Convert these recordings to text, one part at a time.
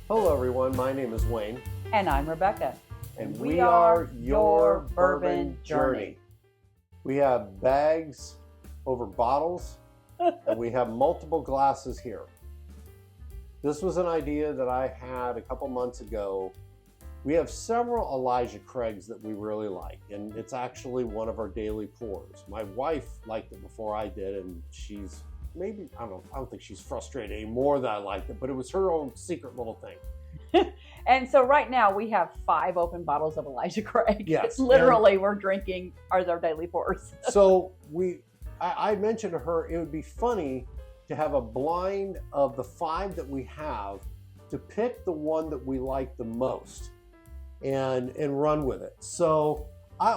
Hello everyone, my name is Wayne. And I'm Rebecca. And we are your Bourbon Journey. We have bags over bottles and we have multiple glasses here. This was an idea that I had a couple months ago. We have several Elijah Craigs that we really like, and it's actually one of our daily pours. My wife liked it before I did, and she's maybe, I don't think she's frustrated anymore that I liked it, but it was her own secret little thing. And so right now we have 5 open bottles of Elijah Craig. Yes. It's literally we're drinking our daily pours. So I mentioned to her it would be funny to have a blind of the 5 that we have to pick the one that we like the most and run with it. So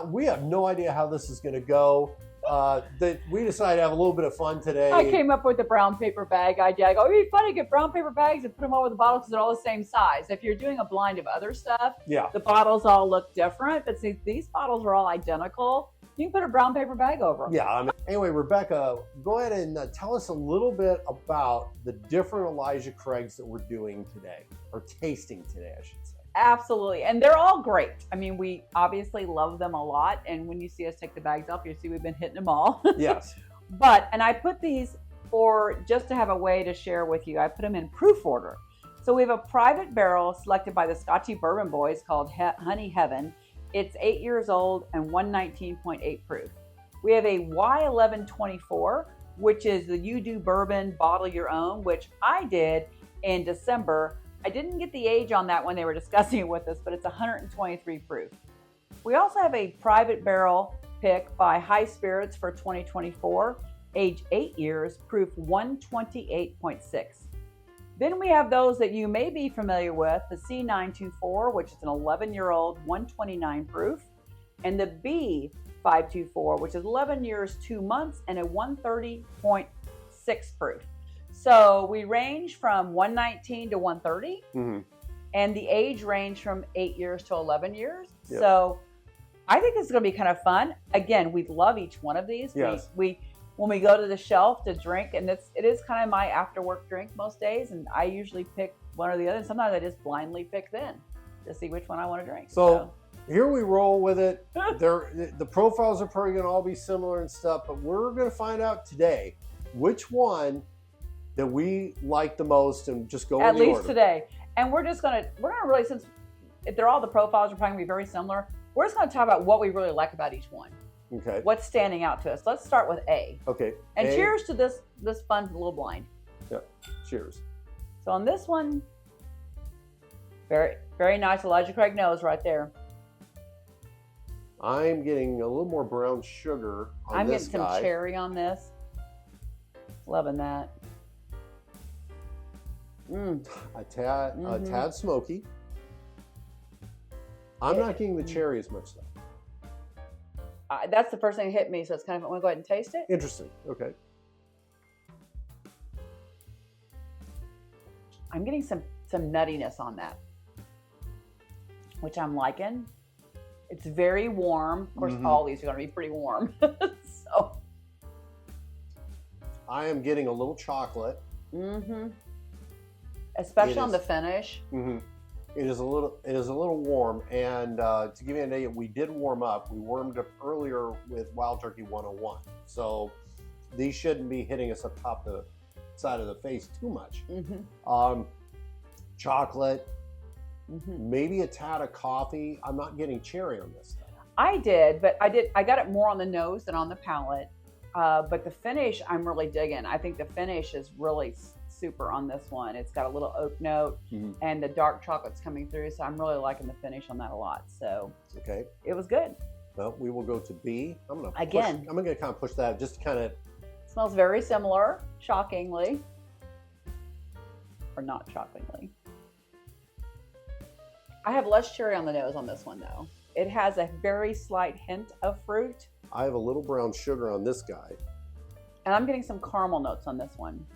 we have no idea how this is going to go. That we decided to have a little bit of fun today. I came up with the brown paper bag idea. I go, it'd be funny to get brown paper bags and put them all over the bottles because they're all the same size. If you're doing a blind of other stuff, Yeah. the bottles all look different. But see, these bottles are all identical. You can put a brown paper bag over them. Yeah. Anyway, Rebecca, go ahead and tell us a little bit about the different Elijah Craigs that we're doing today, or tasting today, I should say. Absolutely. And they're all great. I mean, we obviously love them a lot. And when you see us take the bags off, you see we've been hitting them all. Yes. And I put these just to have a way to share with you. I put them in proof order. So we have a private barrel selected by the Scotchy Bourbon Boys called Honey Heaven. It's 8 years old and 119.8 proof. We have a Y1124, which is the You Do Bourbon Bottle Your Own, which I did in December. I didn't get the age on that when they were discussing it with us, but it's 123 proof. We also have a private barrel pick by High Spirits for 2024, age 8 years, proof 128.6. Then we have those that you may be familiar with, the C924, which is an 11-year-old, 129 proof, and the B524, which is 11 years, 2 months, and a 130.6 proof. So we range from 119 to 130, and the age range from 8 years to 11 years. Yep. So I think this is going to be kind of fun. Again, we love each one of these. Yes. We when we go to the shelf to drink, and it is kind of my after work drink most days, and I usually pick one or the other. And sometimes I just blindly pick then to see which one I want to drink. So here we roll with it. The profiles are probably going to all be similar and stuff, but we're going to find out today which one that we like the most, and just go at in the least order. today. And we're gonna really, since if they're all, the profiles are probably gonna be very similar, we're just gonna talk about what we really like about each one. Okay. What's standing out to us. Let's start with A. Okay. And cheers to this fun little blind. Yeah. Cheers. So on this one, very, very nice Elijah Craig nose right there. I'm getting a little more brown sugar on I'm this getting guy. some cherry on this. Loving that. A tad smoky. I'm not getting the cherry as much though. That's the first thing that hit me, so it's kind of, I want to go ahead and taste it. Interesting. Okay. I'm getting some nuttiness on that, which I'm liking. It's very warm. Of course, all these are going to be pretty warm. So I am getting a little chocolate. Especially on the finish. It is a little warm, and to give you an idea, we did warm up. We warmed up earlier with Wild Turkey 101, so these shouldn't be hitting us up top the side of the face too much. Chocolate, maybe a tad of coffee. I'm not getting cherry on this stuff. I did, but I got it more on the nose than on the palate. But the finish, I'm really digging. I think the finish is really super on this one. It's got a little oak note, and the dark chocolate's coming through, so I'm really liking the finish on that a lot. So okay, it was good. Well, we will go to B. I'm gonna kind of push that, just kind of. Smells very similar, shockingly, or not shockingly. I have less cherry on the nose on this one though. It has a very slight hint of fruit. I have a little brown sugar on this guy, and I'm getting some caramel notes on this one.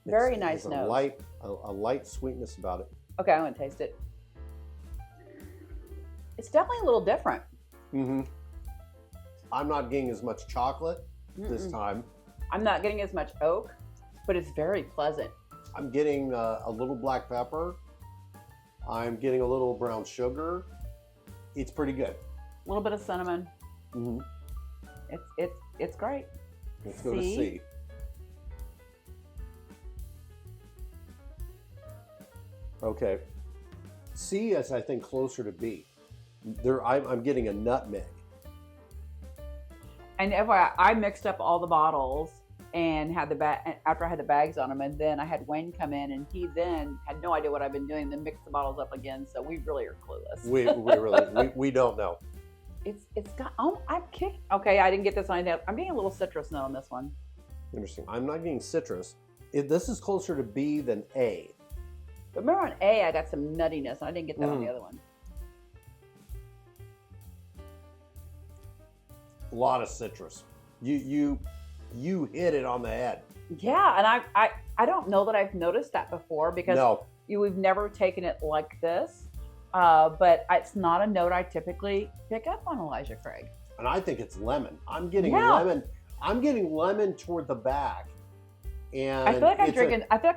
Very nice nose. A light sweetness about it. Okay, I'm gonna taste it. It's definitely a little different. I'm not getting as much chocolate this time. I'm not getting as much oak, but it's very pleasant. I'm getting a little black pepper. I'm getting a little brown sugar. It's pretty good. A little bit of cinnamon. Mm-hmm. It's great. Let's go to C. Okay. C is, I think, closer to B. I'm getting a nutmeg. And I mixed up all the bottles and had after I had the bags on them, and then I had Wayne come in, and he then had no idea what I've been doing, then mixed the bottles up again. So we really are clueless. We really we don't know. It's got I'm kicked. Okay, I didn't get this on that. I'm getting a little citrus note on this one. Interesting. I'm not getting citrus. This is closer to B than A. But remember on A, I got some nuttiness, and I didn't get that on the other one. A lot of citrus. You hit it on the head. Yeah, and I don't know that I've noticed that before because we've never taken it like this. But it's not a note I typically pick up on Elijah Craig. And I think it's lemon. I'm getting lemon. I'm getting lemon toward the back. And I feel like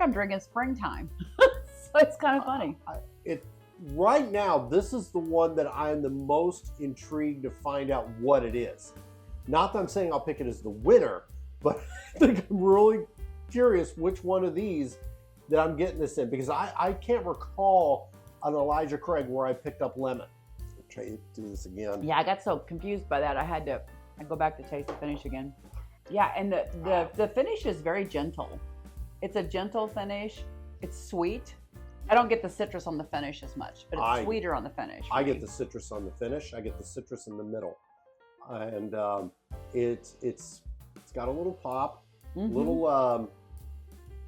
I'm drinking springtime. So it's kind of funny. Right now, this is the one that I'm the most intrigued to find out what it is. Not that I'm saying I'll pick it as the winner, but I think I'm really curious which one of these that I'm getting this in, because I can't recall an Elijah Craig where I picked up lemon. I'll try to do this again. Yeah, I got so confused by that. I go back to taste the finish again. Yeah, and the finish is very gentle. It's a gentle finish. It's sweet. I don't get the citrus on the finish as much, but it's sweeter on the finish. I get the citrus on the finish. I get the citrus in the middle, and it's got a little pop, little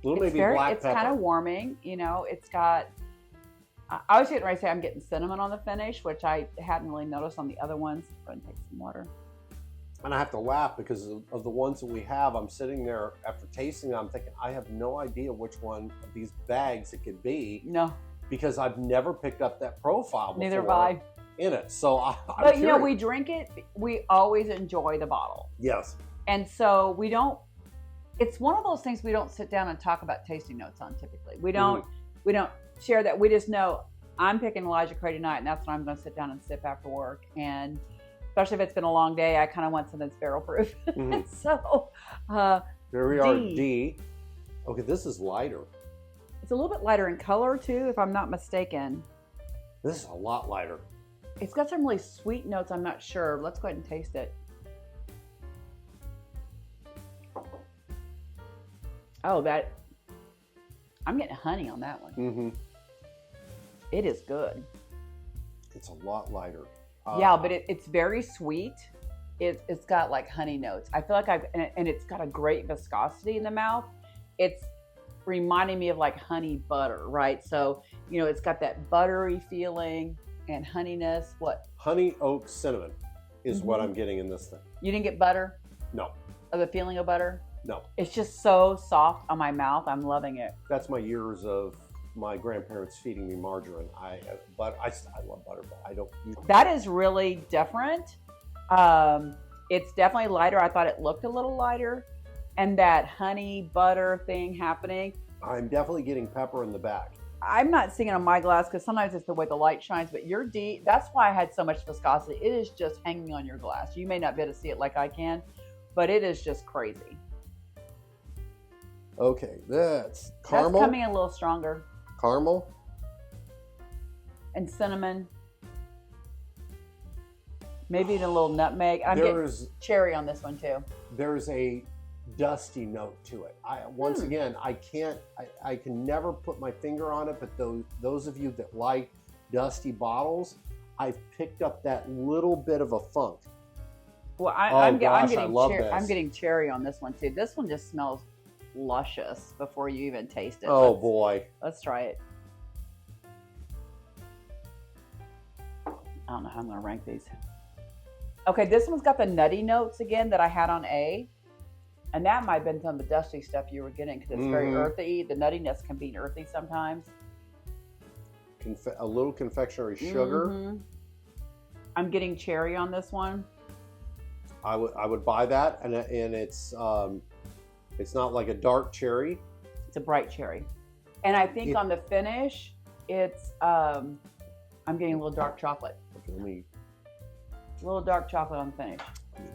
maybe black pepper. It's kind of warming. You know, it's got. I was getting ready to say I'm getting cinnamon on the finish, which I hadn't really noticed on the other ones. Go ahead and take some water. And I have to laugh because of the ones that we have. I'm sitting there after tasting them, I'm thinking, I have no idea which one of these bags it could be. No. Because I've never picked up that profile before. Neither have I. In it. So I'm But curious. We drink it. We always enjoy the bottle. Yes. And so we don't, it's one of those things we don't sit down and talk about tasting notes on typically. We don't share that. We just know I'm picking Elijah Craig tonight, and that's what I'm going to sit down and sip after work. And especially if it's been a long day, I kind of want something that's barrel proof. So there we are, D. Okay, this is lighter. It's a little bit lighter in color too, if I'm not mistaken. This is a lot lighter. It's got some really sweet notes. I'm not sure. Let's go ahead and taste it. Oh, I'm getting honey on that one. Mm-hmm. It is good. It's a lot lighter. Yeah, but it's very sweet. It's got like honey notes. I feel like and it's got a great viscosity in the mouth. It's reminding me of like honey butter, right? So, it's got that buttery feeling and honeyness. What? Honey oak cinnamon is what I'm getting in this thing. You didn't get butter? No. Or the feeling of butter? No. It's just so soft on my mouth. I'm loving it. That's my years of my grandparents feeding me margarine. I love butter, but I don't use it. That is really different. It's definitely lighter. I thought it looked a little lighter. And that honey butter thing happening. I'm definitely getting pepper in the back. I'm not seeing it on my glass because sometimes it's the way the light shines, but your D, that's why I had so much viscosity. It is just hanging on your glass. You may not be able to see it like I can, but it is just crazy. Okay, that's caramel. That's coming a little stronger. Caramel. And cinnamon. Maybe a little nutmeg. I'm getting cherry on this one too. There's a dusty note to it. Once again, I can never put my finger on it, but those of you that like dusty bottles, I've picked up that little bit of a funk. Well, I'm getting cherry on this one too. This one just smells luscious before you even taste it. Oh boy. Let's try it. I don't know how I'm going to rank these. Okay, this one's got the nutty notes again that I had on A. And that might have been some of the dusty stuff you were getting because it's very earthy. The nuttiness can be earthy sometimes. A little confectionery sugar. I'm getting cherry on this one. I would buy that, and it's not like a dark cherry. It's a bright cherry. And I think on the finish, it's I'm getting a little dark chocolate. Okay, let me A little dark chocolate on the finish.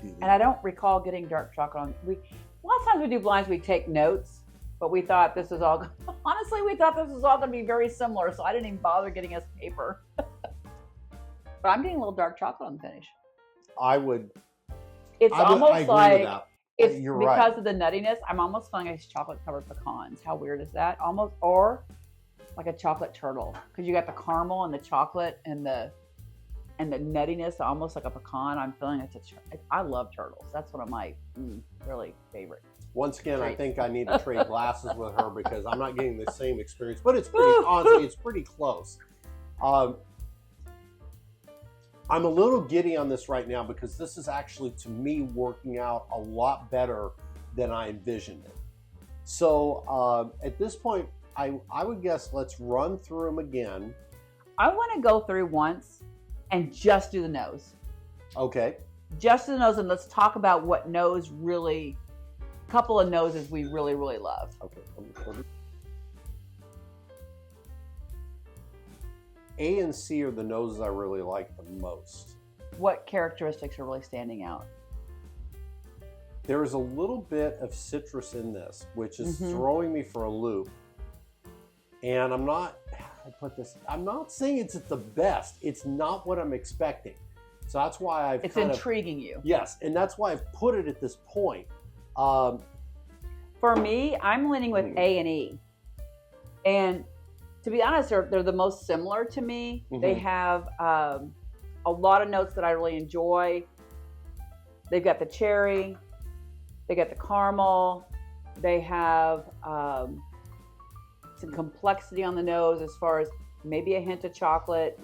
do And I don't recall getting dark chocolate on. A lot of times we do blinds, we take notes, but we thought this was all. Honestly, we thought this was all going to be very similar, so I didn't even bother getting us paper. But I'm getting a little dark chocolate on the finish. It's almost like it's You're because right. of the nuttiness. I'm almost feeling like it's chocolate covered pecans. How weird is that? Almost, or like a chocolate turtle, because you got the caramel and the chocolate and the nuttiness, almost like a pecan. I'm feeling I love turtles. That's one of my really favorite. Once again, I Traits. think I need to trade glasses with her because I'm not getting the same experience. But it's pretty, honestly, it's pretty close. I'm a little giddy on this right now because this is actually, to me, working out a lot better than I envisioned it. So at this point, I would guess let's run through them again. I want to go through once and just do the nose. Okay. Just do the nose, and let's talk about what nose really, a couple of noses we really, really love. Okay. A and C are the noses I really like the most. What characteristics are really standing out? There is a little bit of citrus in this, which is throwing me for a loop. And I'm not saying it's at the best. It's not what I'm expecting. So that's why It's intriguing you. Yes, and that's why I've put it at this point. For me, I'm leaning with A and E. And to be honest, they're the most similar to me. They have a lot of notes that I really enjoy. They've got the cherry, they got the caramel, they have some complexity on the nose as far as maybe a hint of chocolate.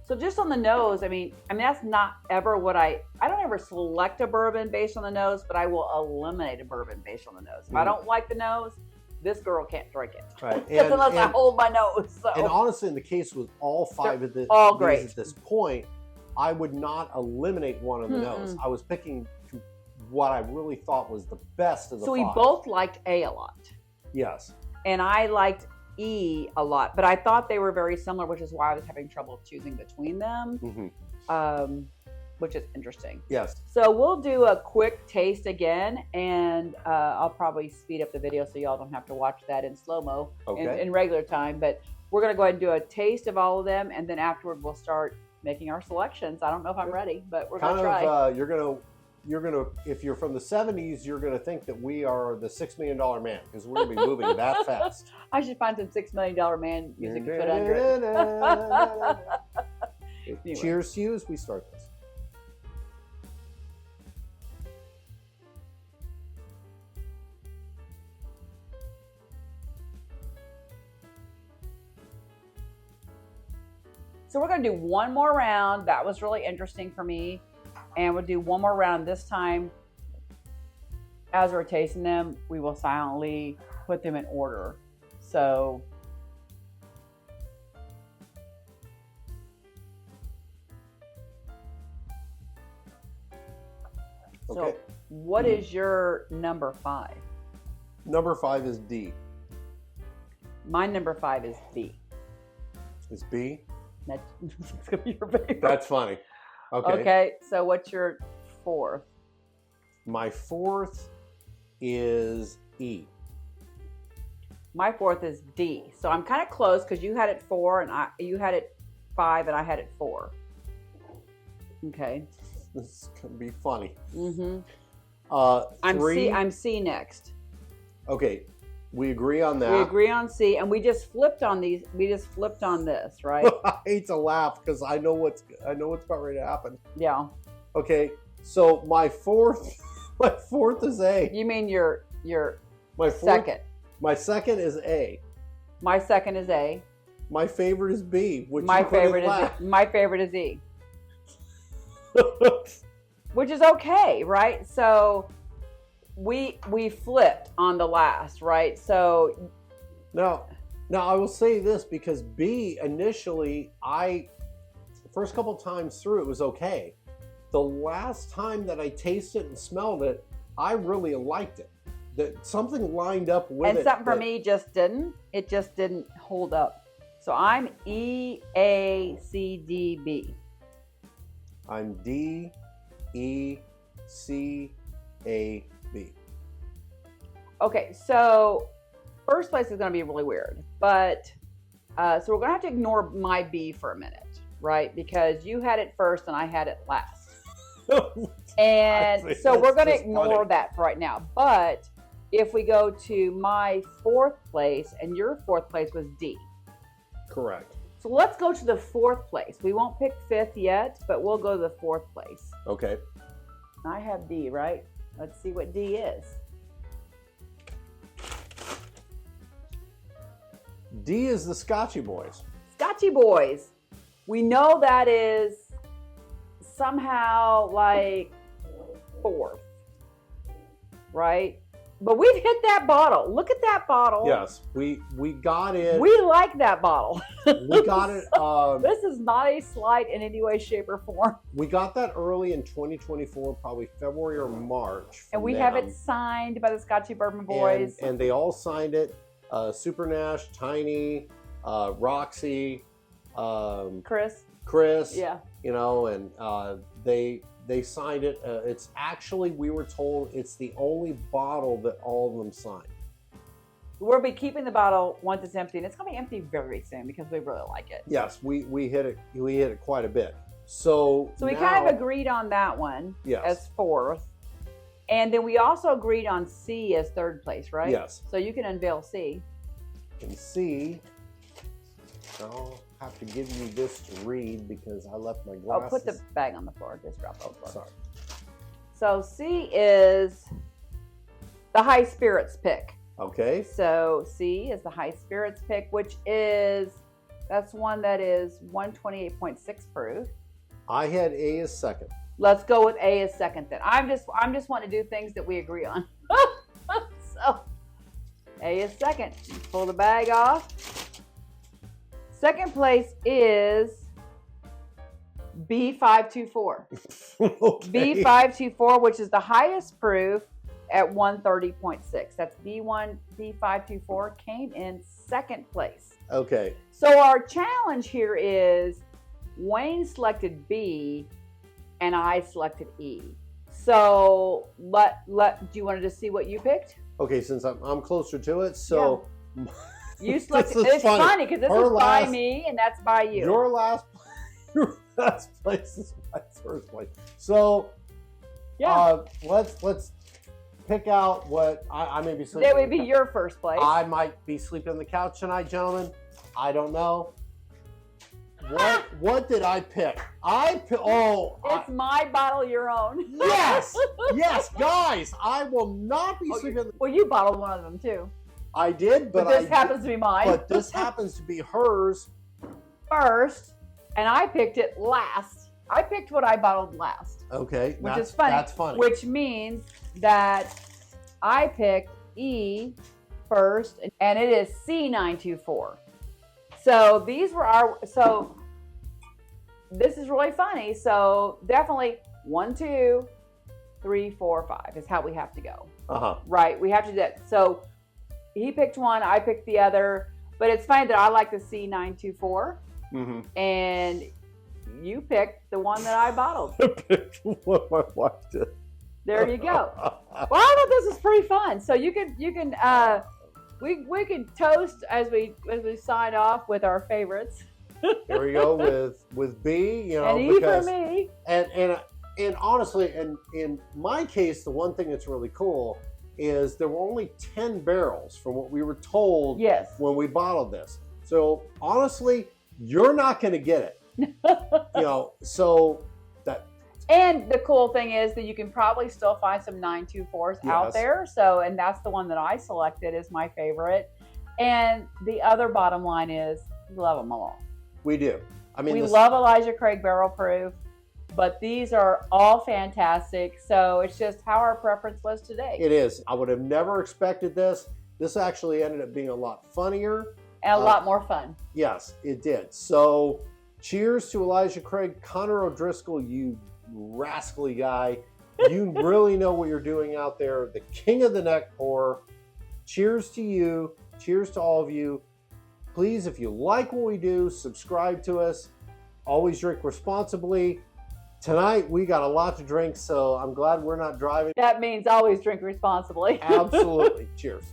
So just on the nose, I mean that's not ever what I don't ever select a bourbon based on the nose, but I will eliminate a bourbon based on the nose. If I don't like the nose, this girl can't drink it. Right. Unless I hold my nose. So. And honestly, in the case with all five of these great. at this point, I would not eliminate one of the nose. I was picking what I really thought was the best of the So five. we both liked A a lot. Yes. And I liked E a lot, but I thought they were very similar, which is why I was having trouble choosing between them, which is interesting. Yes. So we'll do a quick taste again, and I'll probably speed up the video so y'all don't have to watch that in slow-mo in regular time. But we're going to go ahead and do a taste of all of them, and then afterward we'll start making our selections. I don't know if I'm ready, but we're going to try. You're gonna, if you're from the 70s, you're gonna think that we are the $6 Million Man because we're gonna be moving that fast. I should find some $6 Million Man music to put under it. Anyway. Cheers to you as we start this. So we're going to do one more round. That was really interesting for me. And we'll do one more round this time. As we're tasting them, we will silently put them in order. So Okay. What is your number 5? Number 5 is D. My number 5 is B. Is B? That's going to be your favorite. That's funny. Okay. Okay, so what's your 4th? My 4th is E. My 4th is D. So I'm kind of close because you had it 4 and you had it 5 and I had it 4. Okay. This is gonna be funny. I'm C next. Okay, we agree on that. We agree on C, and we just flipped on these. We just flipped on this, right? I hate to laugh because I know what's about ready to happen. Yeah. Okay, so my 4th is A. You mean your My second? My second is A. My second is A. My favorite is B. Which My favorite is E. Which is okay, right? So we flipped on the last, right? So now I will say this because B initially, the first couple times through it was okay. The last time that I tasted and smelled it, I really liked it. something lined up with and it. something for me just didn't. It just didn't hold up. So I'm EACDB. I'm DECAB. Okay, so first place is going to be really weird, but so we're going to have to ignore my B for a minute, right? Because you had it first and I had it last. And so we're going to ignore that for right now. But if we go to my fourth place, and your fourth place was D. Correct. So let's go to the fourth place. We won't pick fifth yet, but we'll go to the fourth place. Okay. I have D, right? Let's see what D is. D is the Scotchy Boys. Scotchy Boys. We know that is somehow like fourth, right? But we've hit that bottle. Look at that bottle. Yes, we got it. We like that bottle. We got it. This is not a slight in any way, shape, or form. We got that early in 2024, probably February or March. And we have it signed by the Scotchy Bourbon Boys. And they all signed it. Super Nash, Tiny, Roxy, Chris. Yeah. You know, and they signed it. It's actually, we were told it's the only bottle that all of them signed. We'll be keeping the bottle once it's empty, and it's going to be empty very soon because we really like it. Yes, we hit it. We hit it quite a bit. So we kind of agreed on that one as fourth. And then we also agreed on C as third place, right? Yes. So you can unveil C. And C, I'll have to give you this to read because I left my glasses. Oh, put the bag on the floor. Just drop it on the floor. Sorry. So C is the high spirits pick. Okay. So C is the high spirits pick, which is, that's one that is 128.6 proof. I had A as second. Let's go with A as second then. I'm just wanting to do things that we agree on. So A is second. Pull the bag off. Second place is B524. Okay. B524, which is the highest proof at 130.6. That's B524 came in second place. Okay. So our challenge here is Wayne selected B and I selected E. So do you want to just see what you picked? Okay, since I'm closer to it, so you selected. It's funny because this is by me and that's by you. Your last place is my first place. So let's pick out what I may be sleeping. That would be your first place. I might be sleeping on the couch tonight, gentlemen. I don't know. What did I pick? It's my bottle, your own. Yes, yes, guys. I will not be sleeping. Well, you bottled one of them too. I did, but this happens to be mine. But this happens to be hers first, and I picked it last. I picked what I bottled last. Okay, which is funny. That's funny. Which means that I picked E first, and it is C924. So these were this is really funny. So definitely 1, 2, 3, 4, 5 is how we have to go. Right, we have to do that. So he picked one, I picked the other, but it's funny that I like the C924, and you picked the one that I bottled. I picked what my wife did. There you go. Well, I thought this was pretty fun. So we can toast as we sign off with our favorites. Here we go with B, you know, and E for me. And honestly, in my case, the one thing that's really cool is there were only 10 barrels from what we were told when we bottled this. So honestly, you're not going to get it. You know, so that. And the cool thing is that you can probably still find some 924s out there. So, and that's the one that I selected as my favorite. And the other bottom line is we love them all. We do. I mean, we love Elijah Craig Barrel Proof, but these are all fantastic. So it's just how our preference was today. It is. I would have never expected this. This actually ended up being a lot funnier. And a lot more fun. Yes, it did. So cheers to Elijah Craig. Connor O'Driscoll, you rascally guy. You really know what you're doing out there. The king of the neck pour. Cheers to you. Cheers to all of you. Please, if you like what we do, subscribe to us. Always drink responsibly. Tonight, we got a lot to drink, so I'm glad we're not driving. That means always drink responsibly. Absolutely. Cheers.